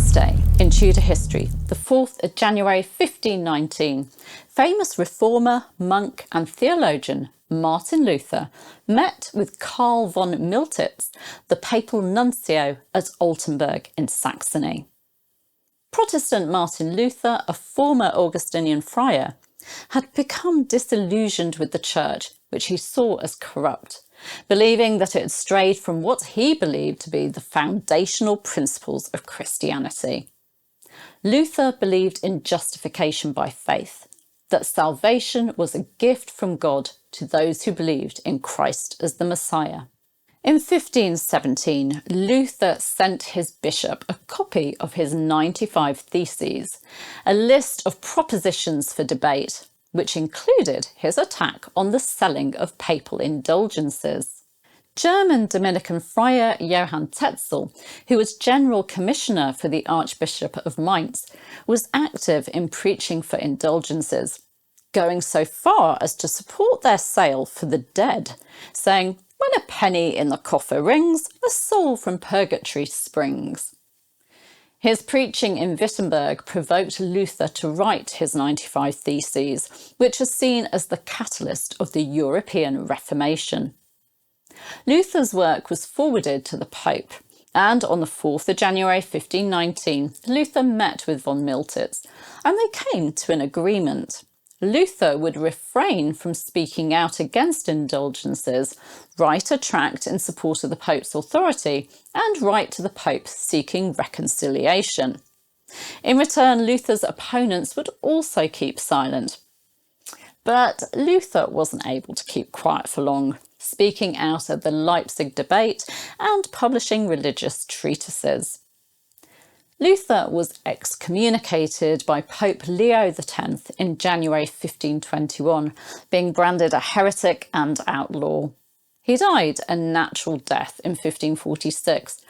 this day in Tudor history, the 4th of January 1519, famous reformer, monk and theologian Martin Luther met with Karl von Miltitz, the papal nuncio at Altenburg in Saxony. Protestant Martin Luther, a former Augustinian friar, had become disillusioned with the church, which he saw as corrupt, believing that it had strayed from what he believed to be the foundational principles of Christianity. Luther believed in justification by faith, that salvation was a gift from God to those who believed in Christ as the Messiah. In 1517, Luther sent his bishop a copy of his 95 Theses, a list of propositions for debate, which included his attack on the selling of papal indulgences. German Dominican friar Johann Tetzel, who was General Commissioner for the Archbishop of Mainz, was active in preaching for indulgences, going so far as to support their sale for the dead, saying, "When a penny in the coffer rings, a soul from purgatory springs." His preaching in Wittenberg provoked Luther to write his 95 Theses, which are seen as the catalyst of the European Reformation. Luther's work was forwarded to the Pope, and on the 4th of January 1519, Luther met with von Miltitz, and they came to an agreement. Luther would refrain from speaking out against indulgences, write a tract in support of the Pope's authority, and write to the Pope seeking reconciliation. In return, Luther's opponents would also keep silent. But Luther wasn't able to keep quiet for long, speaking out at the Leipzig debate and publishing religious treatises. Luther was excommunicated by Pope Leo X in January 1521, being branded a heretic and outlaw. He died a natural death in 1546,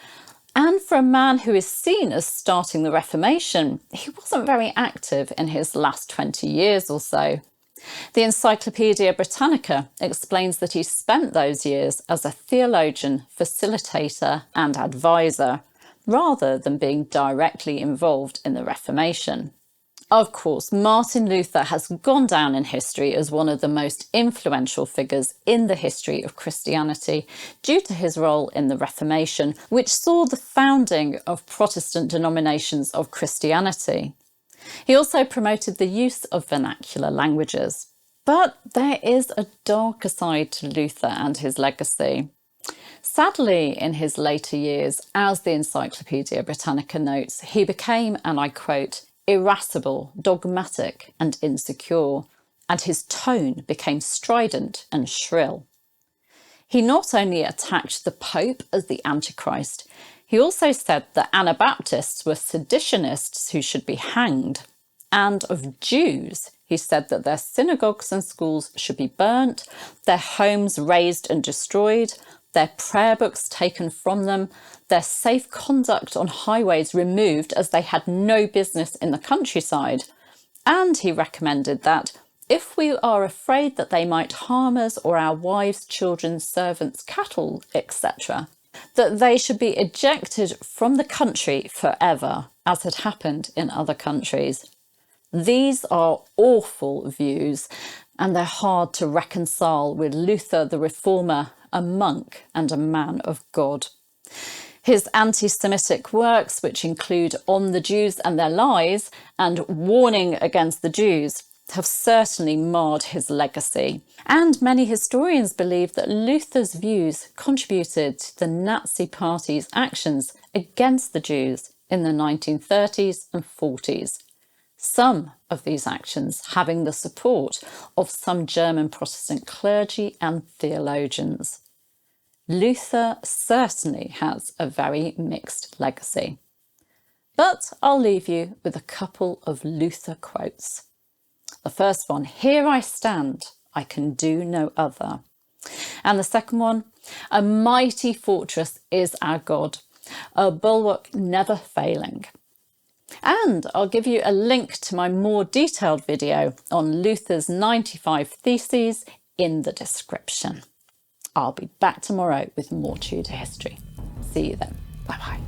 and for a man who is seen as starting the Reformation, he wasn't very active in his last 20 years or so. The Encyclopaedia Britannica explains that he spent those years as a theologian, facilitator and advisor, rather than being directly involved in the Reformation. Of course, Martin Luther has gone down in history as one of the most influential figures in the history of Christianity due to his role in the Reformation, which saw the founding of Protestant denominations of Christianity. He also promoted the use of vernacular languages. But there is a darker side to Luther and his legacy. Sadly, in his later years, as the Encyclopaedia Britannica notes, he became, and I quote, irascible, dogmatic and insecure, and his tone became strident and shrill. He not only attacked the Pope as the Antichrist, he also said that Anabaptists were seditionists who should be hanged. And of Jews, he said that their synagogues and schools should be burnt, their homes razed and destroyed, their prayer books taken from them, their safe conduct on highways removed as they had no business in the countryside. And he recommended that, if we are afraid that they might harm us or our wives, children, servants, cattle, etc., that they should be ejected from the country forever, as had happened in other countries. These are awful views, and they're hard to reconcile with Luther the Reformer, a monk and a man of God. His anti-Semitic works, which include On the Jews and Their Lies and Warning Against the Jews, have certainly marred his legacy. And many historians believe that Luther's views contributed to the Nazi Party's actions against the Jews in the 1930s and 40s. Some of these actions having the support of some German Protestant clergy and theologians. Luther certainly has a very mixed legacy. But I'll leave you with a couple of Luther quotes. The first one, "Here I stand, I can do no other." And the second one, "A mighty fortress is our God, a bulwark never failing." And I'll give you a link to my more detailed video on Luther's 95 Theses in the description. I'll be back tomorrow with more Tudor history. See you then. Bye-bye.